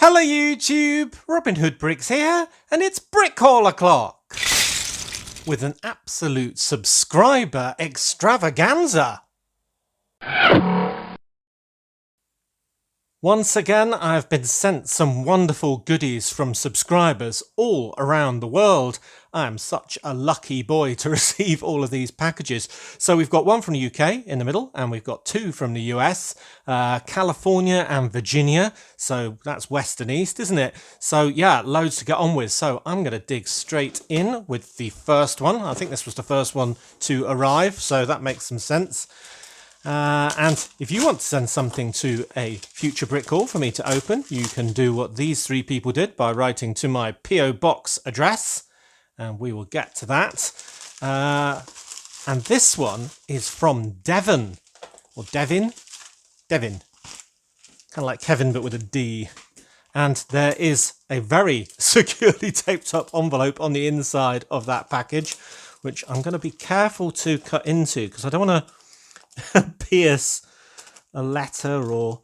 Hello YouTube, Robin Hood Bricks here, and it's Brick Call O'Clock with an absolute subscriber extravaganza. Once again, I've been sent some wonderful goodies from subscribers all around the world. I am such a lucky boy to receive all of these packages. So we've got one from the UK in the middle, and we've got two from the US, California and Virginia. So that's west and east, isn't it? So yeah, loads to get on with. So I'm going to dig straight in with the first one. I think this was the first one to arrive, so that makes some sense. And if you want to send something to a future brick call for me to open, you can do what these three people did by writing to my PO Box address, and we will get to that. And this one is from Devon, or Devin, kind of like Kevin but with a D. And there is a very securely taped up envelope on the inside of that package, which I'm going to be careful to cut into because I don't want to pierce a letter, or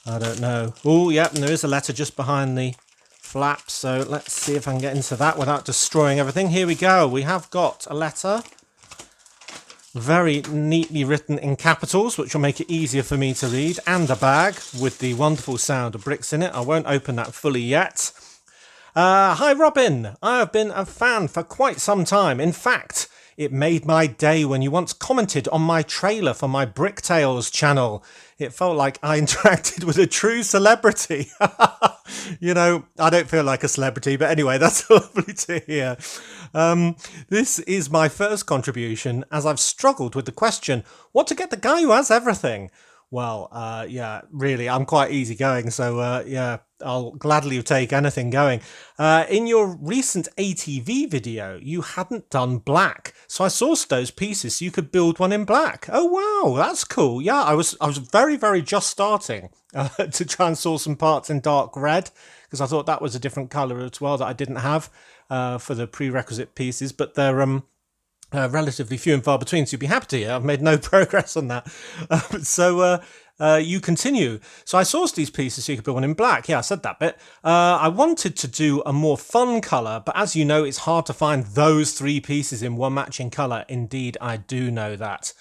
I don't know. Oh, yep, and there is a letter just behind the flap, so let's see if I can get into that without destroying everything. Here we go. We have got a letter, very neatly written in capitals, which will make it easier for me to read, and a bag with the wonderful sound of bricks in it. I won't open that fully yet. Hi Robin, I have been a fan for quite some time. In fact, it made my day when you once commented on my trailer for my Brick Tales channel. It felt like I interacted with a true celebrity. You know, I don't feel like a celebrity, but anyway, that's lovely to hear. This is my first contribution, as I've struggled with the question, what to get the guy who has everything? Well, yeah, really, I'm quite easygoing, so yeah, I'll gladly take anything going. In your recent ATV video, you hadn't done black, so I sourced those pieces so you could build one in black. Oh wow, that's cool. Yeah, I was very just starting to try and source some parts in dark red, because I thought that was a different colour as well that I didn't have for the prerequisite pieces, but they're relatively few and far between, so you'd be happy to hear I've made no progress on that. So you continue. So I sourced these pieces so you could build one in black. Yeah, I said that bit. I wanted to do a more fun colour, but as you know, it's hard to find those three pieces in one matching colour. Indeed, I do know that.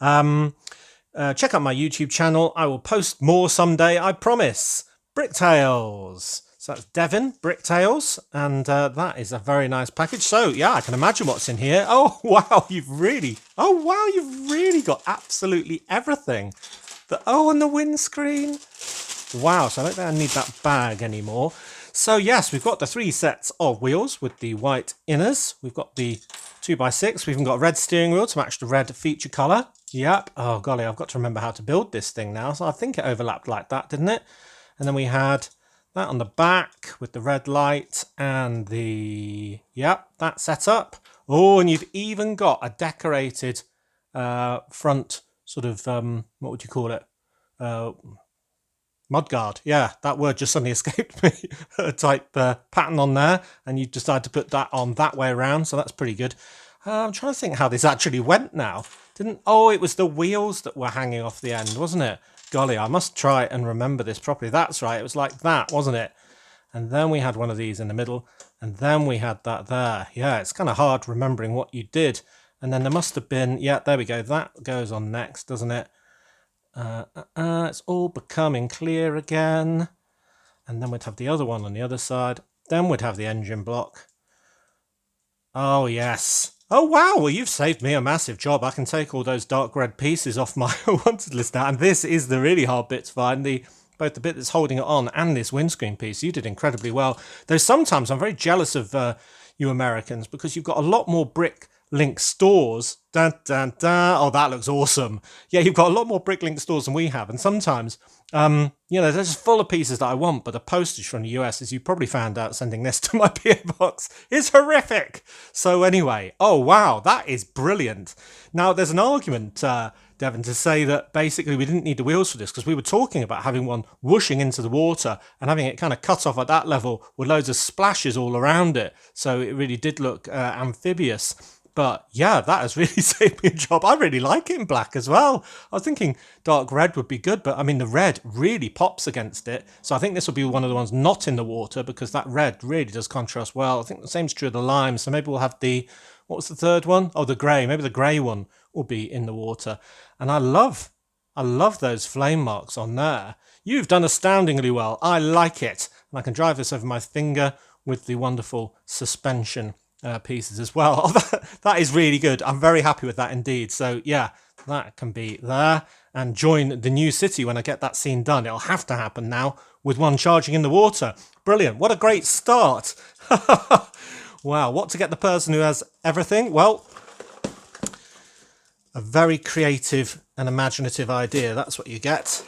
Check out my YouTube channel. I will post more someday, I promise. Brick Tales. So that's Devon, Brick Tales, and that is a very nice package. So yeah, I can imagine what's in here. Oh wow, you've really got absolutely everything. And the windscreen. Wow, so I don't think I need that bag anymore. So yes, we've got the three sets of wheels with the white inners. We've got the 2x6. We've even got a red steering wheel to match the red feature colour. Yep. Oh golly, I've got to remember how to build this thing now. So I think it overlapped like that, didn't it? And then we had that on the back with the red light and the, yep, that set up. Oh, and you've even got a decorated front sort of, what would you call it? Mudguard. Yeah, that word just suddenly escaped me. Type pattern on there, and you decided to put that on that way around, so that's pretty good. I'm trying to think how this actually went now. Oh, it was the wheels that were hanging off the end, wasn't it? Golly, I must try and remember this properly. That's right, it was like that, wasn't it? And then we had one of these in the middle, and then we had that there. Yeah, it's kind of hard remembering what you did. And then there must have been, yeah, there we go. That goes on next, doesn't it? It's all becoming clear again. And then we'd have the other one on the other side. Then we'd have the engine block. Oh, yes. Oh, wow. Well, you've saved me a massive job. I can take all those dark red pieces off my wanted list now. And this is the really hard bit to find. Both the bit that's holding it on and this windscreen piece. You did incredibly well. Though sometimes I'm very jealous of you Americans, because you've got a lot more Bricklink stores. Dun, dun, dun. Oh, that looks awesome. Yeah, you've got a lot more Bricklink stores than we have. And sometimes, you know, they're just full of pieces that I want, but the postage from the US, as you probably found out sending this to my PO box, is horrific. So anyway, oh wow, that is brilliant. Now, there's an argument, Devon, to say that basically we didn't need the wheels for this, because we were talking about having one whooshing into the water and having it kind of cut off at that level with loads of splashes all around it. So it really did look amphibious. But yeah, that has really saved me a job. I really like it in black as well. I was thinking dark red would be good, but I mean, the red really pops against it. So I think this will be one of the ones not in the water because that red really does contrast well. I think the same is true of the lime. So maybe we'll have the, what was the third one? Oh, the grey. Maybe the grey one will be in the water. And I love those flame marks on there. You've done astoundingly well. I like it. And I can drive this over my finger with the wonderful suspension pieces as well. Oh, that is really good. I'm very happy with that indeed. So yeah, that can be there and join the new city when I get that scene done. It'll have to happen now with one charging in the water. Brilliant. What a great start. Wow. What to get the person who has everything? Well, a very creative and imaginative idea. That's what you get.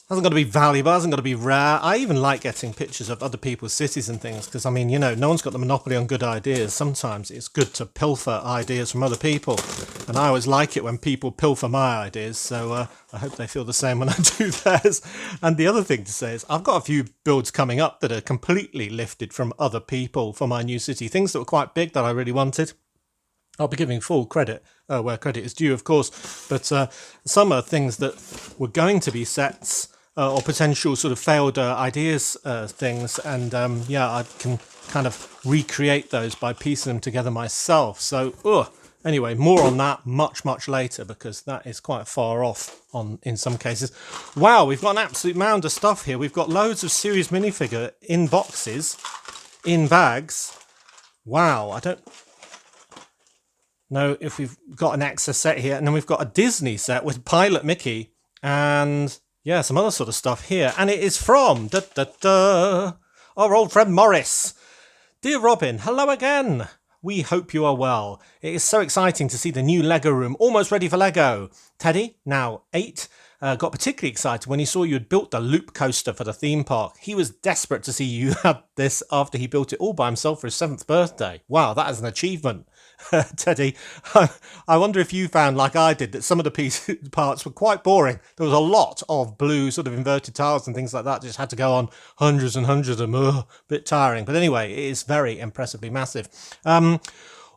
Hasn't got to be valuable, hasn't got to be rare. I even like getting pictures of other people's cities and things because, I mean, you know, no one's got the monopoly on good ideas. Sometimes it's good to pilfer ideas from other people. And I always like it when people pilfer my ideas. So I hope they feel the same when I do theirs. And the other thing to say is I've got a few builds coming up that are completely lifted from other people for my new city. Things that were quite big that I really wanted. I'll be giving full credit where credit is due, of course. But some are things that were going to be sets or potential sort of failed ideas things. And yeah, I can kind of recreate those by piecing them together myself. So anyway, more on that much later because that is quite far off in some cases. Wow, we've got an absolute mound of stuff here. We've got loads of series minifigure in boxes, in bags. Wow, I don't know if we've got an extra set here. And then we've got a Disney set with Pilot Mickey and yeah, some other sort of stuff here. And it is from our old friend Morris. Dear Robin, hello again. We hope you are well. It is so exciting to see the new Lego room almost ready for Lego. Teddy, now 8, got particularly excited when he saw you had built the loop coaster for the theme park. He was desperate to see you had this after he built it all by himself for his 7th birthday. Wow, that is an achievement. Teddy, I wonder if you found, like I did, that some of the parts were quite boring. There was a lot of blue sort of inverted tiles and things like that. Just had to go on hundreds and hundreds of them. A bit tiring. But anyway, it is very impressively massive.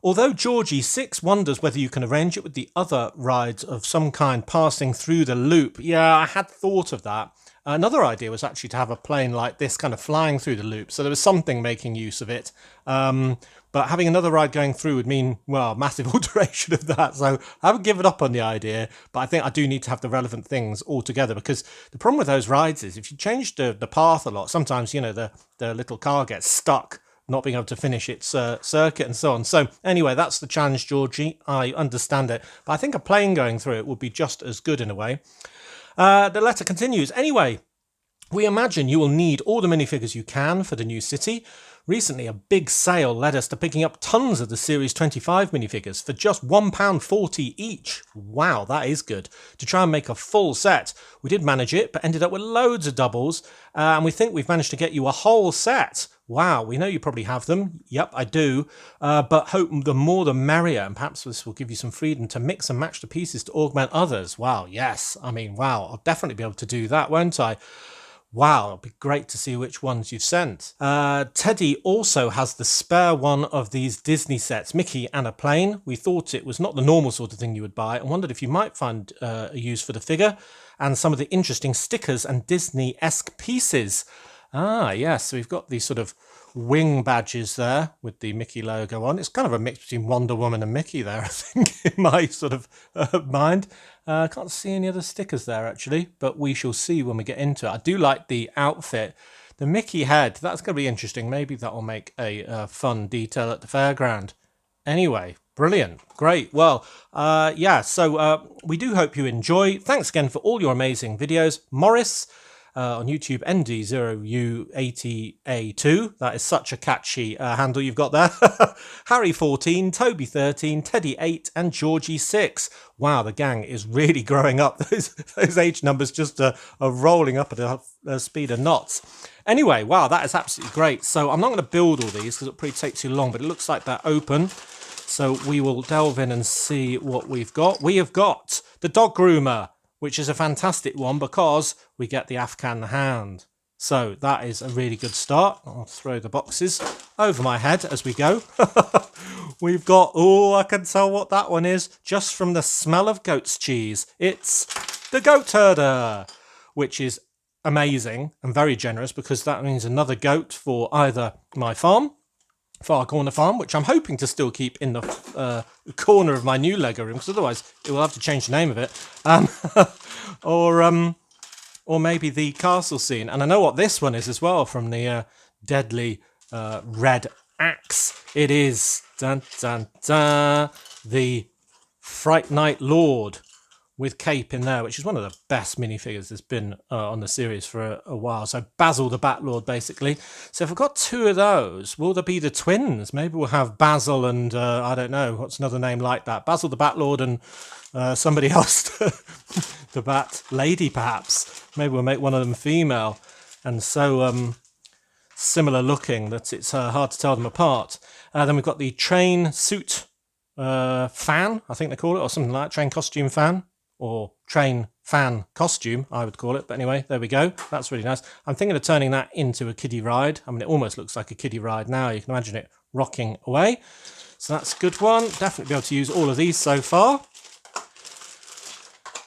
Although Georgie 6 wonders whether you can arrange it with the other rides of some kind passing through the loop. Yeah, I had thought of that. Another idea was actually to have a plane like this kind of flying through the loop. So there was something making use of it. But having another ride going through would mean, well, massive alteration of that. So I haven't given up on the idea, but I think I do need to have the relevant things all together because the problem with those rides is if you change the path a lot, sometimes, you know, the little car gets stuck not being able to finish its circuit and so on. So anyway, that's the challenge, Georgie. I understand it. But I think a plane going through it would be just as good in a way. The letter continues. Anyway, we imagine you will need all the minifigures you can for the new city. Recently, a big sale led us to picking up tons of the Series 25 minifigures for just £1.40 each. Wow, that is good. To try and make a full set. We did manage it, but ended up with loads of doubles. And we think we've managed to get you a whole set. Wow, we know you probably have them. Yep, I do. But hope the more the merrier. And perhaps this will give you some freedom to mix and match the pieces to augment others. Wow, yes. I mean, wow, I'll definitely be able to do that, won't I? Wow, it'll be great to see which ones you've sent. Teddy also has the spare one of these Disney sets, Mickey and a plane. We thought it was not the normal sort of thing you would buy and wondered if you might find a use for the figure and some of the interesting stickers and Disney-esque pieces. Ah, yes, so we've got these sort of wing badges there with the Mickey logo on. It's kind of a mix between Wonder Woman and Mickey there, I think, in my sort of mind. I can't see any other stickers there, actually, but we shall see when we get into it. I do like the outfit. The Mickey head, that's going to be interesting. Maybe that will make a fun detail at the fairground. Anyway, brilliant. Great. Well, yeah, so we do hope you enjoy. Thanks again for all your amazing videos. Morris, on YouTube, ND0U80A2. That is such a catchy handle you've got there. Harry 14, Toby 13, Teddy 8, and Georgie 6. Wow, the gang is really growing up. Those age numbers just are rolling up at a speed of knots. Anyway, wow, that is absolutely great. So I'm not going to build all these because it'll probably take too long, but it looks like they're open. So we will delve in and see what we've got. We have got the dog groomer, which is a fantastic one because we get the Afghan hound. So that is a really good start. I'll throw the boxes over my head as we go. We've got, oh, I can tell what that one is just from the smell of goat's cheese. It's the Goat Herder, which is amazing and very generous because that means another goat for either my farm, Far Corner Farm, which I'm hoping to still keep in the corner of my new Lego room, because otherwise it will have to change the name of it, or maybe the castle scene. And I know what this one is as well from the deadly red axe. It is dun, dun, dun, the Fright Night Lord with cape in there, which is one of the best minifigures there's been on the series for a while. So Basil the Bat Lord, basically. So if I've got two of those, will there be the twins? Maybe we'll have Basil and, I don't know, what's another name like that? Basil the Bat Lord and somebody else, the Bat Lady, perhaps. Maybe we'll make one of them female. And so similar looking that it's hard to tell them apart. Then we've got the train suit fan, I think they call it, or something like that, train costume fan. Or train fan costume, I would call it. But anyway, there we go. That's really nice. I'm thinking of turning that into a kiddie ride. I mean, it almost looks like a kiddie ride now. You can imagine it rocking away. So that's a good one. Definitely be able to use all of these so far.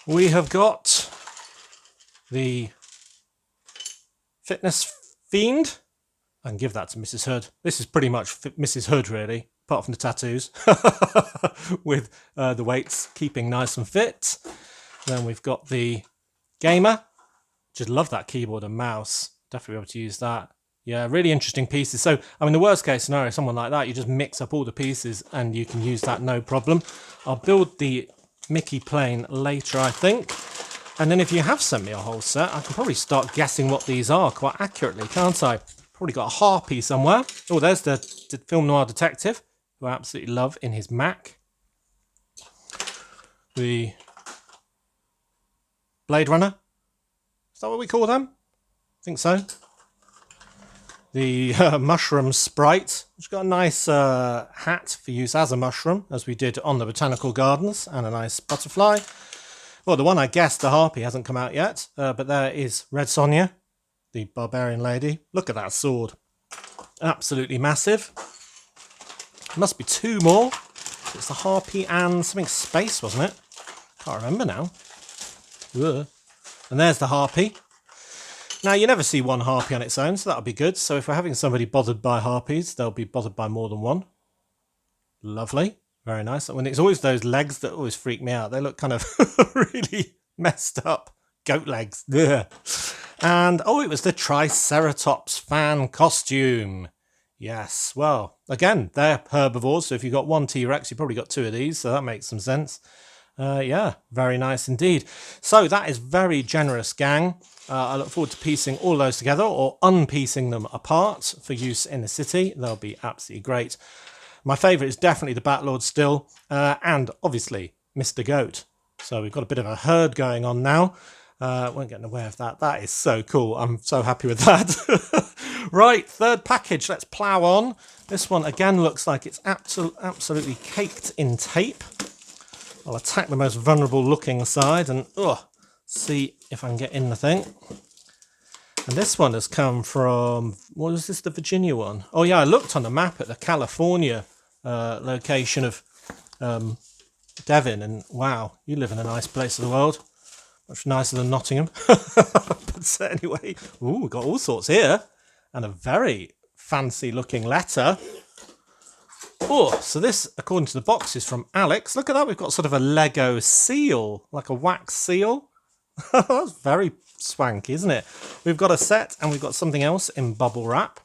We have got the Fitness Fiend. I can give that to Mrs. Hood. This is pretty much Mrs. Hood, really, apart from the tattoos, with the weights keeping nice and fit. Then we've got the Gamer. Just love that keyboard and mouse. Definitely be able to use that. Yeah, really interesting pieces. So, I mean, the worst case scenario, someone like that, you just mix up all the pieces and you can use that no problem. I'll build the Mickey plane later, I think. And then if you have sent me a whole set, I can probably start guessing what these are quite accurately, can't I? Probably got a Harpy somewhere. Oh, there's the film noir detective, who I absolutely love in his Mac. The Blade Runner. Is that what we call them? I think so. The Mushroom Sprite, which got a nice hat for use as a mushroom, as we did on the Botanical Gardens, and a nice butterfly. Well, the one I guessed, the Harpy, hasn't come out yet, but there is Red Sonja, the barbarian lady. Look at that sword. Absolutely massive. Must be two more. It's the Harpy and something space, wasn't it? Can't remember now. Ugh. And there's the Harpy. Now, you never see one Harpy on its own, so that'll be good. So if we're having somebody bothered by Harpies, they'll be bothered by more than one. Lovely. Very nice. When it's always those legs that always freak me out. They look kind of really messed up. Goat legs. Ugh. And, oh, it was the Triceratops fan costume. Yes, well, again, they're herbivores, so if you've got one T-Rex, you've probably got two of these, so that makes some sense. Yeah, very nice indeed. So that is very generous, gang. I look forward to piecing all those together or unpiecing them apart for use in the city. They'll be absolutely great. My favourite is definitely the Batlord still, and obviously Mr. Goat. So we've got a bit of a herd going on now. Won't get in the way of that. That is so cool. I'm so happy with that. Right, third package. Let's plough on. This one again looks like it's absolutely caked in tape. I'll attack the most vulnerable looking side and see if I can get in the thing. And this one has come from, what is this, the Virginia one? Oh yeah, I looked on the map at the California location of Devon, and wow, you live in a nice place of the world. Much nicer than Nottingham. But anyway, ooh, we've got all sorts here. And a very fancy looking letter. Oh, so this, according to the box, is from Alex. Look at that, we've got sort of a Lego seal, like a wax seal. That's very swanky, isn't it? We've got a set and we've got something else in bubble wrap.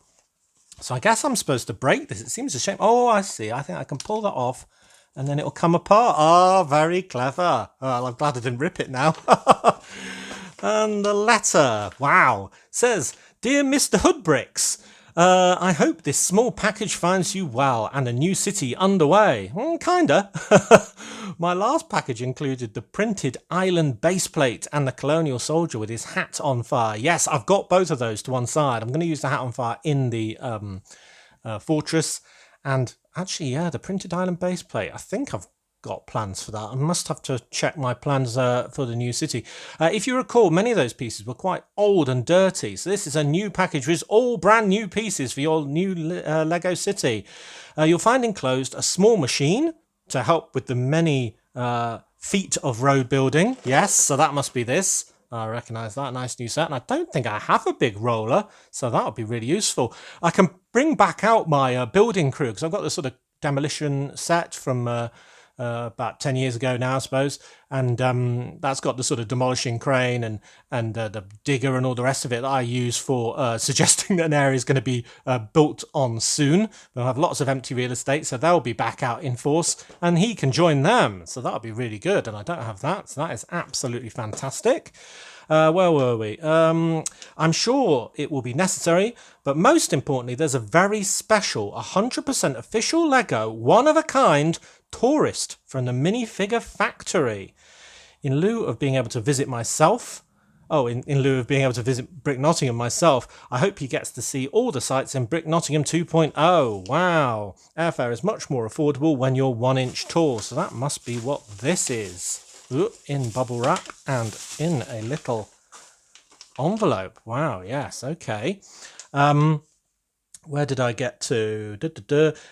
So I guess I'm supposed to break this. It seems a shame. Oh, I see. I think I can pull that off and then it'll come apart. Oh, very clever. Oh, I'm glad I didn't rip it now. And the letter, wow, says, "Dear Mr. Hoodbricks, I hope this small package finds you well and a new city underway." Kinda. My last package included the printed island baseplate and the colonial soldier with his hat on fire. Yes, I've got both of those to one side. I'm going to use the hat on fire in the fortress. And actually, yeah, the printed island baseplate. I think I've got plans for that. I must have to check my plans for the new city. If you recall, many of those pieces were quite old and dirty. So this is a new package with all brand new pieces for your new Lego city. You'll find enclosed a small machine to help with the many feet of road building. Yes, so that must be this. I recognise that. Nice new set. And I don't think I have a big roller, so that would be really useful. I can bring back out my building crew, because I've got this sort of demolition set from about 10 years ago now, I suppose. And that's got the sort of demolishing crane and the digger and all the rest of it that I use for suggesting that an area is going to be built on soon. They'll have lots of empty real estate, so they'll be back out in force, and he can join them. So that'll be really good. And I don't have that, so that is absolutely fantastic. Where were we? I'm sure it will be necessary, but most importantly, there's a very special 100% official Lego, one-of-a-kind tourist from the minifigure factory. In lieu of being able to visit myself, in lieu of being able to visit Brick Nottingham myself, I hope he gets to see all the sites in Brick Nottingham 2.0. Wow. Airfare is much more affordable when you're 1 inch tall, so that must be what this is. In bubble wrap and in a little envelope. Wow, yes, okay. Where did I get to?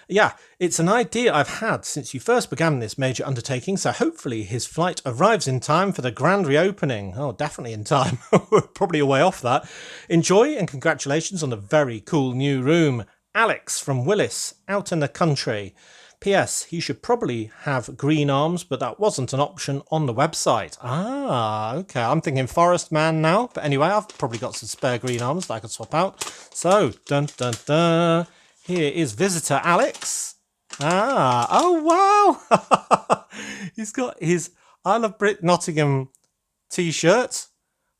Yeah, it's an idea I've had since you first began this major undertaking, so hopefully his flight arrives in time for the grand reopening. Oh, definitely in time. We're probably a way off that. Enjoy and congratulations on the very cool new room. Alex from Willis, out in the country. P.S. He should probably have green arms, but that wasn't an option on the website. Ah, okay. I'm thinking Forest Man now. But anyway, I've probably got some spare green arms that I could swap out. So, dun dun dun. Here is visitor Alex. Ah, oh wow. He's got his I Love Brick Nottingham t-shirt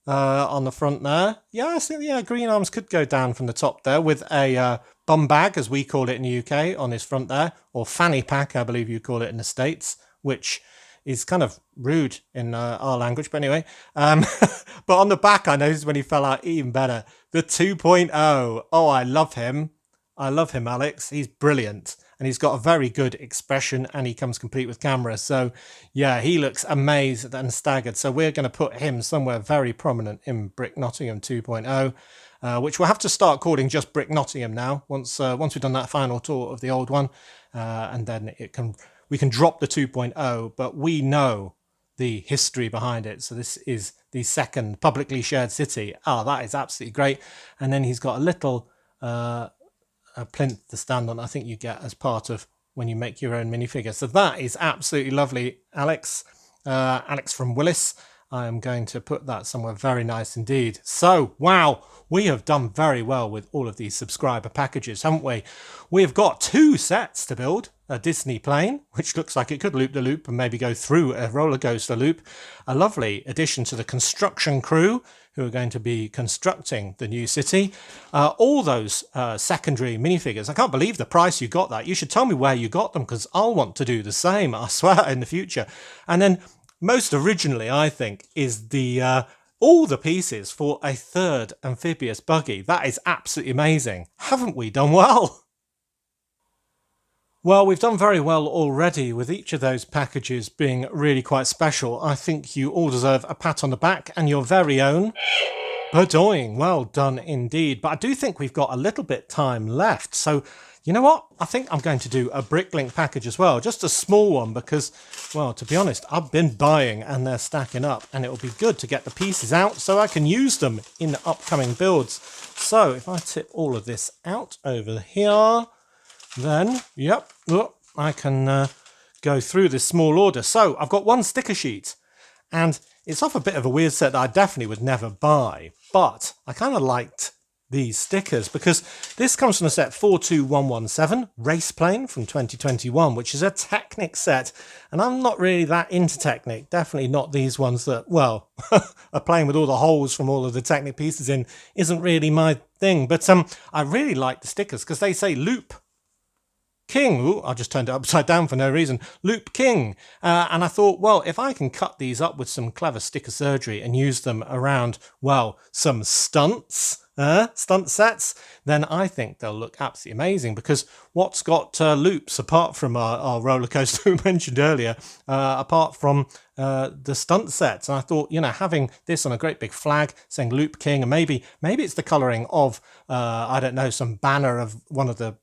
on the front there. Yeah, I think green arms could go down from the top there with a bum bag, as we call it in the UK, on his front there, or fanny pack, I believe you call it in the States, which is kind of rude in our language, but anyway. But on the back, I noticed when he fell out even better. The 2.0. Oh, I love him. I love him, Alex. He's brilliant. And he's got a very good expression, and he comes complete with camera. So, yeah, he looks amazed and staggered. So we're going to put him somewhere very prominent in Brick Nottingham 2.0. Which we'll have to start calling just Brick Nottingham now. Once we've done that final tour of the old one, and then we can drop the 2.0. But we know the history behind it. So this is the second publicly shared city. Oh, that is absolutely great. And then he's got a little a plinth to stand on. I think you get as part of when you make your own minifigure. So that is absolutely lovely, Alex. Alex from Willis. I am going to put that somewhere very nice indeed. So, wow, we have done very well with all of these subscriber packages, haven't we? We've got 2 sets to build. A Disney plane, which looks like it could loop the loop and maybe go through a roller coaster loop. A lovely addition to the construction crew who are going to be constructing the new city. All those secondary minifigures. I can't believe the price you got that. You should tell me where you got them, because I'll want to do the same, I swear, in the future. And then most originally, I think, is the all the pieces for a 3rd amphibious buggy. That is absolutely amazing. Haven't we done well? Well, we've done very well already with each of those packages being really quite special. I think you all deserve a pat on the back and your very own Perdoing. Well done indeed. But I do think we've got a little bit time left. So, you know what? I think I'm going to do a Bricklink package as well. Just a small one because, well, to be honest, I've been buying and they're stacking up. And it will be good to get the pieces out so I can use them in the upcoming builds. So if I tip all of this out over here, then, yep, I can go through this small order. So I've got 1 sticker sheet. And it's off a bit of a weird set that I definitely would never buy. But I kind of liked these stickers because this comes from the set 42117 Race Plane from 2021, which is a Technic set. And I'm not really that into Technic. Definitely not these ones that, well, are playing with all the holes from all of the Technic pieces in. Isn't really my thing. But I really like the stickers because they say Loop King. Ooh, I just turned it upside down for no reason. Loop King. And I thought, well, if I can cut these up with some clever sticker surgery and use them around, well, some stunts, stunt sets, then I think they'll look absolutely amazing, because what's got loops apart from our roller coaster we mentioned earlier, apart from the stunt sets? And I thought, having this on a great big flag saying Loop King, and maybe it's the colouring of, I don't know, some banner of one of the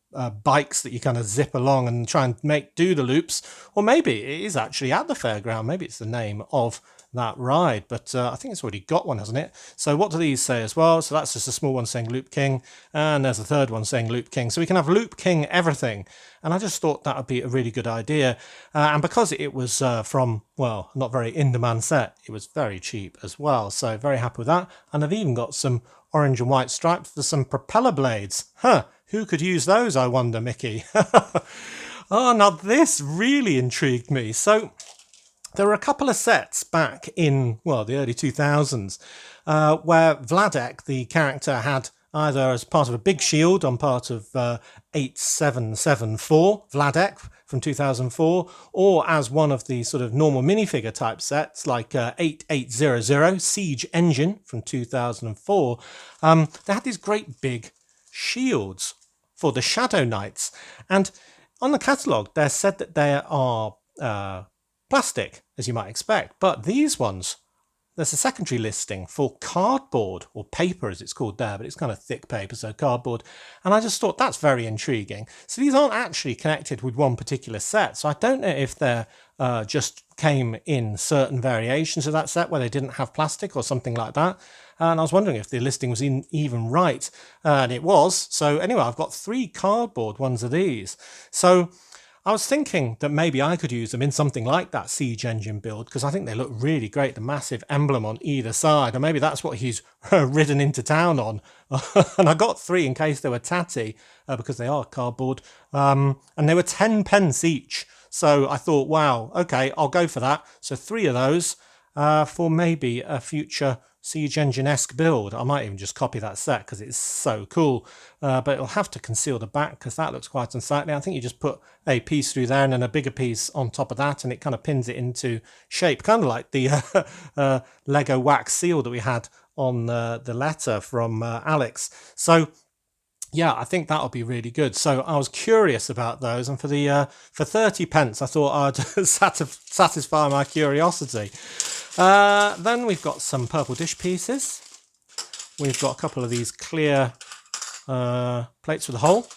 bikes that you kind of zip along and try and do the loops, or maybe it is actually at the fairground, maybe it's the name of that ride, but I think it's already got one, hasn't it? So what do these say as well? So that's just a small one saying Loop King, and there's a third one saying Loop King, so we can have Loop King everything. And I just thought that would be a really good idea, and because it was from, well, not very in-demand set, it was very cheap as well, so very happy with that. And I've even got some orange and white stripes for some propeller blades. Who could use those, I wonder, Mickey? Oh, now this really intrigued me. So there were a couple of sets back in, well, the early 2000s, where Vladek, the character, had either as part of a big shield on part of 8774, Vladek from 2004, or as one of the sort of normal minifigure type sets like 8800, Siege Engine from 2004. They had these great big shields for the Shadow Knights. And on the catalogue, they're said that they are plastic, as you might expect, but these ones, there's a secondary listing for cardboard, or paper as it's called there, but it's kind of thick paper, so cardboard. And I just thought that's very intriguing. So these aren't actually connected with one particular set, so I don't know if they're just came in certain variations of that set where they didn't have plastic or something like that. And I was wondering if the listing was even right, and it was. So anyway, I've got 3 cardboard ones of these. So I was thinking that maybe I could use them in something like that Siege Engine build, because I think they look really great, the massive emblem on either side, and maybe that's what he's ridden into town on. And I got 3 in case they were tatty, because they are cardboard, and they were 10 pence each. So I thought, wow, okay, I'll go for that. So 3 of those for maybe a future Siege Engine-esque build. I might even just copy that set because it's so cool, but it'll have to conceal the back because that looks quite unsightly. I think you just put a piece through there and then a bigger piece on top of that, and it kind of pins it into shape, kind of like the Lego wax seal that we had on the letter from Alex. So yeah, I think that'll be really good. So I was curious about those, and for 30 pence, I thought I'd satisfy my curiosity. Then we've got some purple dish pieces. We've got a couple of these clear plates with a hole,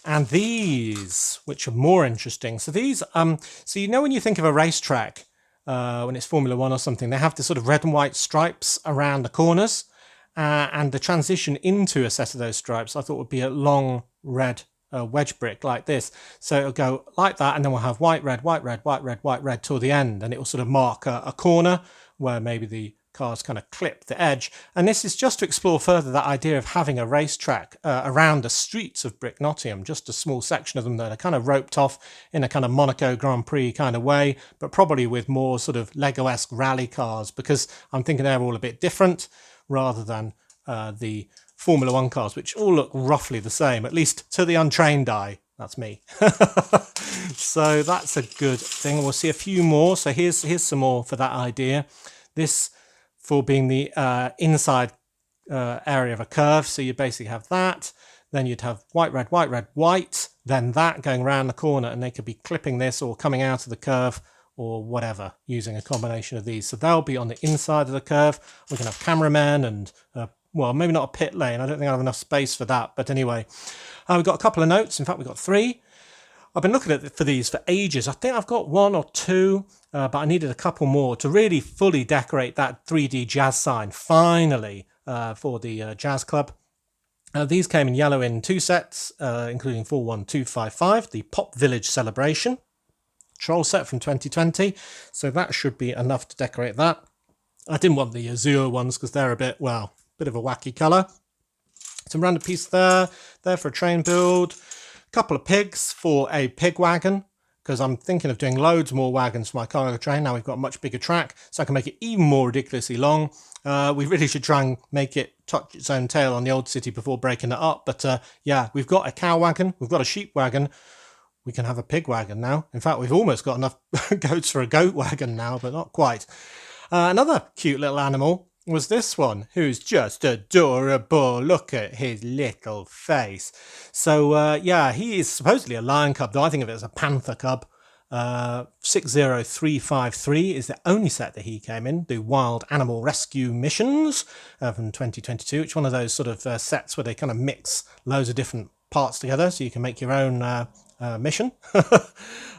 and these, which are more interesting. So these, so when you think of a racetrack, when it's Formula One or something, they have the sort of red and white stripes around the corners. And the transition into a set of those stripes, I thought, would be a long red wedge brick like this. So it'll go like that, and then we'll have white, red, white, red, white, red, white, red till the end, and it will sort of mark a corner where maybe the cars kind of clip the edge. And this is just to explore further that idea of having a racetrack around the streets of Brick Nottingham, just a small section of them that are kind of roped off in a kind of Monaco Grand Prix kind of way, but probably with more sort of Lego-esque rally cars, because I'm thinking they're all a bit different, rather than the Formula One cars, which all look roughly the same, at least to the untrained eye. That's me. So that's a good thing. We'll see a few more. So here's some more for that idea. This for being the inside area of a curve. So you basically have that. Then you'd have white, red, white, red, white. Then that going around the corner, and they could be clipping this or coming out of the curve, or whatever, using a combination of these. So they'll be on the inside of the curve. We can have cameramen and, well, maybe not a pit lane. I don't think I have enough space for that. But anyway, we've got a couple of notes. In fact, we've got 3. I've been looking for these for ages. I think I've got 1 or 2, but I needed a couple more to really fully decorate that 3D jazz sign, finally, for the jazz club. These came in yellow in 2 sets, including 41255, the Pop Village Celebration Troll set from 2020, so that should be enough to decorate that. I didn't want the Azure ones because they're a bit of a wacky colour. Some random piece there for a train build. A couple of pigs for a pig wagon, because I'm thinking of doing loads more wagons for my cargo train. Now we've got a much bigger track, so I can make it even more ridiculously long. We really should try and make it touch its own tail on the old city before breaking it up. But yeah, we've got a cow wagon, we've got a sheep wagon. We can have a pig wagon now. In fact, we've almost got enough goats for a goat wagon now, but not quite. Another cute little animal was this one, who's just adorable. Look at his little face. So, yeah, he is supposedly a lion cub, though I think of it as a panther cub. 60353 is the only set that he came in, the Wild Animal Rescue Missions from 2022. It's one of those sort of sets where they kind of mix loads of different parts together so you can make your own mission.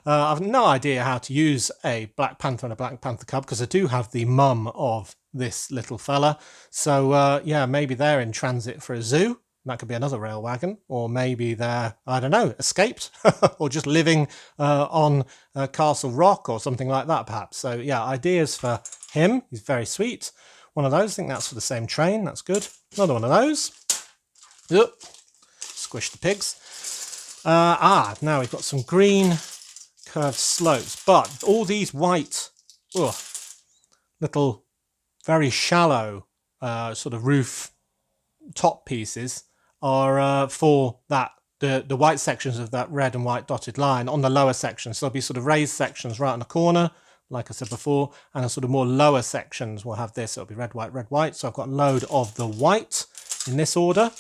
I've no idea how to use a Black Panther and a Black Panther cub because I do have the mum of this little fella. So, yeah, maybe they're in transit for a zoo. That could be another rail wagon, or maybe they're, I don't know, escaped or just living on Castle Rock or something like that, perhaps. So, yeah, ideas for him. He's very sweet. One of those, I think that's for the same train. That's good. Another one of those. Yep. Squish the pigs. Now we've got some green curved slopes, but all these white, little, very shallow sort of roof top pieces are for that the white sections of that red and white dotted line on the lower section. So there'll be sort of raised sections right in the corner, like I said before, and a sort of more lower sections will have this. It'll be red, white, red, white. So I've got a load of the white in this order.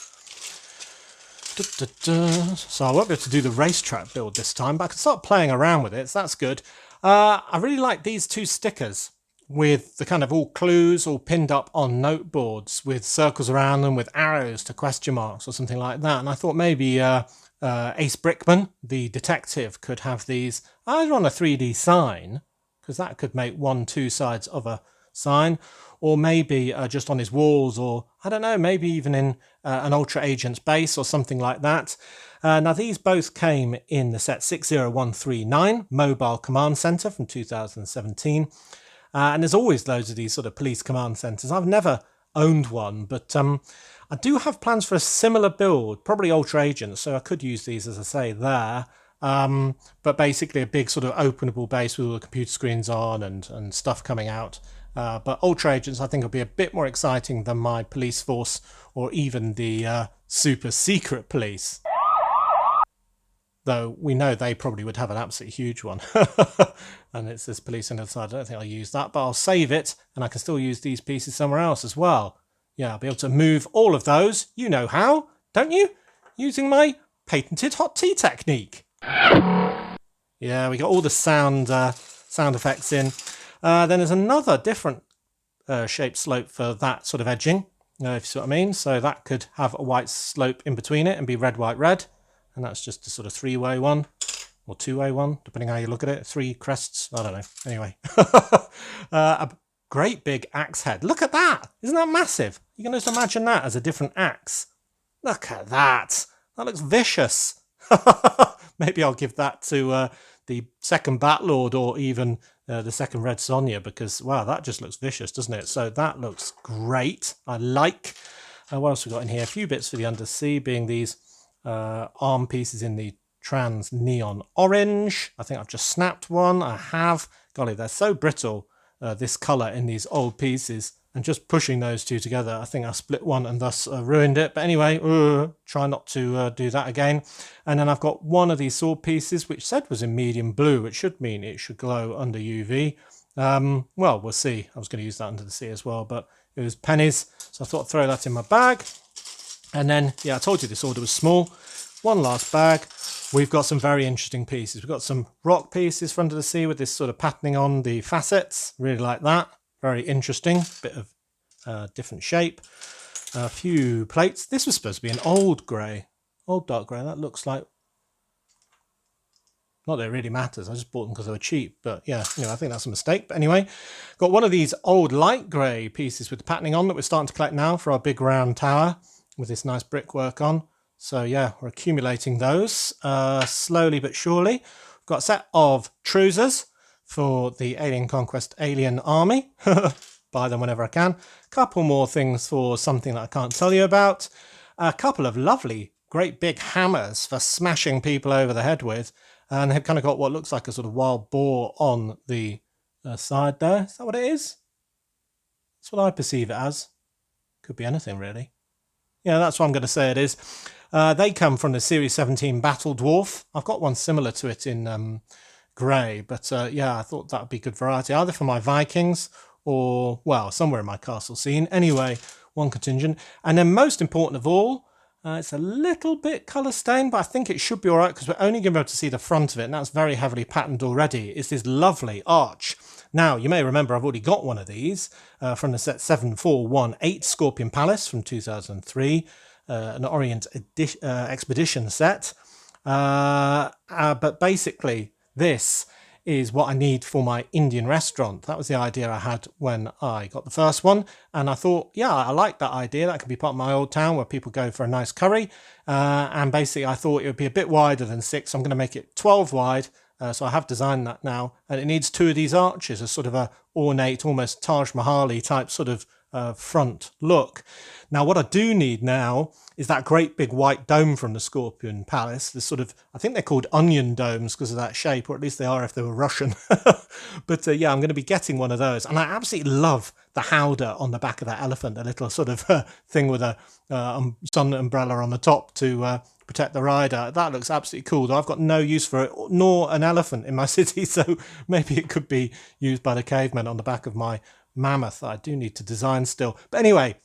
So I won't be able to do the racetrack build this time, but I can start playing around with it, so that's good. I really like these two stickers with the kind of all clues all pinned up on noteboards with circles around them with arrows to question marks or something like that. And I thought maybe Ace Brickman, the detective, could have these either on a 3D sign, because that could make 1-2 sides of a sign, or maybe just on his walls, or I don't know, maybe even in an Ultra Agent's base or something like that. Now these both came in the set 60139 Mobile Command Center from 2017. And there's always loads of these sort of police command centres. I've never owned one, but I do have plans for a similar build, probably Ultra Agents, so I could use these, as I say, there. But basically a big sort of openable base with all the computer screens on and stuff coming out. But Ultra Agents, I think, will be a bit more exciting than my police force or even the super secret police. Though we know they probably would have an absolutely huge one. And it's this police on the other side. I don't think I'll use that, but I'll save it and I can still use these pieces somewhere else as well. Yeah, I'll be able to move all of those. You know how, don't you? Using my patented hot tea technique. Yeah, we got all the sound effects in. Then there's another different shaped slope for that sort of edging, if you see what I mean. So that could have a white slope in between it and be red, white, red. And that's just a sort of 3-way one, or 2-way one, depending how you look at it. 3 crests, I don't know. Anyway, a great big axe head. Look at that! Isn't that massive? You can just imagine that as a different axe. Look at that! That looks vicious. Maybe I'll give that to the second Batlord or even the second Red Sonja, because, wow, that just looks vicious, doesn't it? So that looks great. I like. What else we got in here? A few bits for the undersea, being these arm pieces in the trans neon orange. I think I've just snapped one. I have. Golly, they're so brittle, this colour in these old pieces. And just pushing those two together, I think I split one and thus ruined it. But anyway, try not to do that again. And then I've got one of these sword pieces, which said was in medium blue, which should mean it should glow under UV. Well, we'll see. I was going to use that under the sea as well, but it was pennies. So I thought I'd throw that in my bag. And then, yeah, I told you this order was small. One last bag. We've got some very interesting pieces. We've got some rock pieces for under the sea with this sort of patterning on the facets. Really like that. Very interesting. Bit of different shape. A few plates. This was supposed to be an old grey. Old dark grey. That looks like... Not that it really matters. I just bought them because they were cheap. But yeah, I think that's a mistake. But anyway, got one of these old light grey pieces with the patterning on that we're starting to collect now for our big round tower, with this nice brickwork on. So yeah, we're accumulating those slowly but surely. We've got a set of trousers for the Alien Conquest Alien Army. Buy them whenever I can. A couple more things for something that I can't tell you about. A couple of lovely, great big hammers for smashing people over the head with. And they've kind of got what looks like a sort of wild boar on the side there. Is that what it is? That's what I perceive it as. Could be anything, really. Yeah, that's what I'm going to say it is. They come from the Series 17 Battle Dwarf. I've got one similar to it in grey, but yeah, I thought that would be good variety, either for my Vikings or, well, somewhere in my castle scene. Anyway, one contingent. And then most important of all, it's a little bit colour stained, but I think it should be all right because we're only going to be able to see the front of it, and that's very heavily patterned already. It's this lovely arch. Now, you may remember I've already got one of these from the set 7418 Scorpion Palace from 2003, an Orient Expedition set. But basically, this is what I need for my Indian restaurant. That was the idea I had when I got the first one. And I thought, yeah, I like that idea. That could be part of my old town where people go for a nice curry. And basically, I thought it would be a bit wider than 6. So I'm going to make it 12 wide. So I have designed that now. And it needs 2 of these arches, a sort of a ornate, almost Taj Mahal-y type sort of front look. Now, what I do need now is that great big white dome from the Scorpion Palace. The sort of, I think they're called onion domes because of that shape, or at least they are if they were Russian. But yeah, I'm going to be getting one of those. And I absolutely love the howdah on the back of that elephant, a little sort of thing with a sun umbrella on the top to protect the rider. That looks absolutely cool, though I've got no use for it, nor an elephant in my city, so maybe it could be used by the cavemen on the back of my mammoth that I do need to design still. But anyway,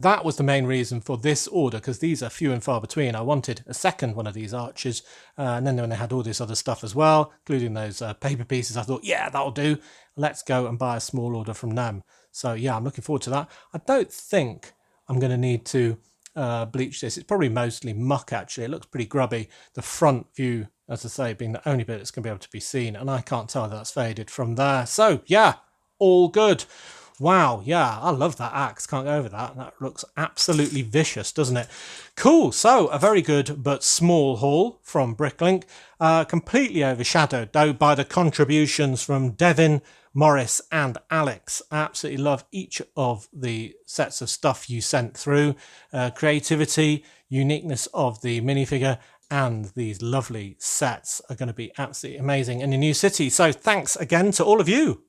that was the main reason for this order, because these are few and far between. I wanted a second one of these arches, and then when they had all this other stuff as well, including those paper pieces, I thought, yeah, that'll do. Let's go and buy a small order from them. So yeah, I'm looking forward to that. I don't think I'm going to need to bleach this. It's probably mostly muck, actually. It looks pretty grubby. The front view, as I say, being the only bit that's going to be able to be seen, and I can't tell that's faded from there. So yeah, all good. Wow, yeah, I love that axe. Can't go over that. That looks absolutely vicious, doesn't it? Cool. So a very good but small haul from Bricklink, completely overshadowed though by the contributions from Devon, Morris and Alex. I absolutely love each of the sets of stuff you sent through. Creativity, uniqueness of the minifigure, and these lovely sets are going to be absolutely amazing in the new city. So thanks again to all of you.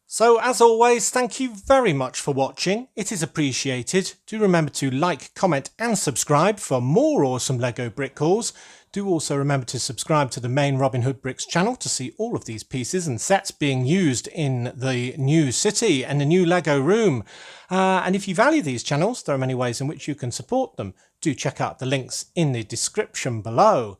So as always, thank you very much for watching. It is appreciated. Do remember to like, comment and subscribe for more awesome LEGO brick hauls. Do also remember to subscribe to the main Robin Hood Bricks channel to see all of these pieces and sets being used in the new city and the new LEGO room. And if you value these channels, there are many ways in which you can support them. Do check out the links in the description below.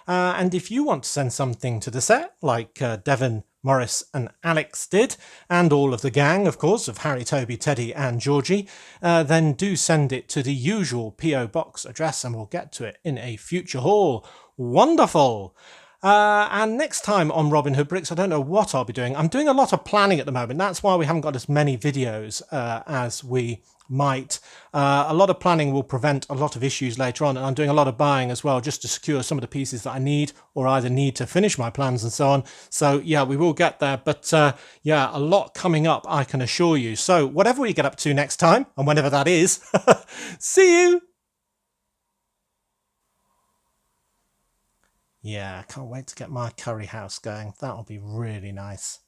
And if you want to send something to the set, like Devon, Morris and Alex did, and all of the gang, of course, of Harry, Toby, Teddy and Georgie, then do send it to the usual P.O. Box address and we'll get to it in a future haul. Wonderful! And next time on Robin Hood Bricks, I don't know what I'll be doing. I'm doing a lot of planning at the moment. That's why we haven't got as many videos as we might. A lot of planning will prevent a lot of issues later on, and I'm doing a lot of buying as well just to secure some of the pieces that I need or either need to finish my plans and so on. So yeah, we will get there, but yeah, a lot coming up, I can assure you. So whatever we get up to next time, and whenever that is, see you! Yeah, I can't wait to get my curry house going. That'll be really nice.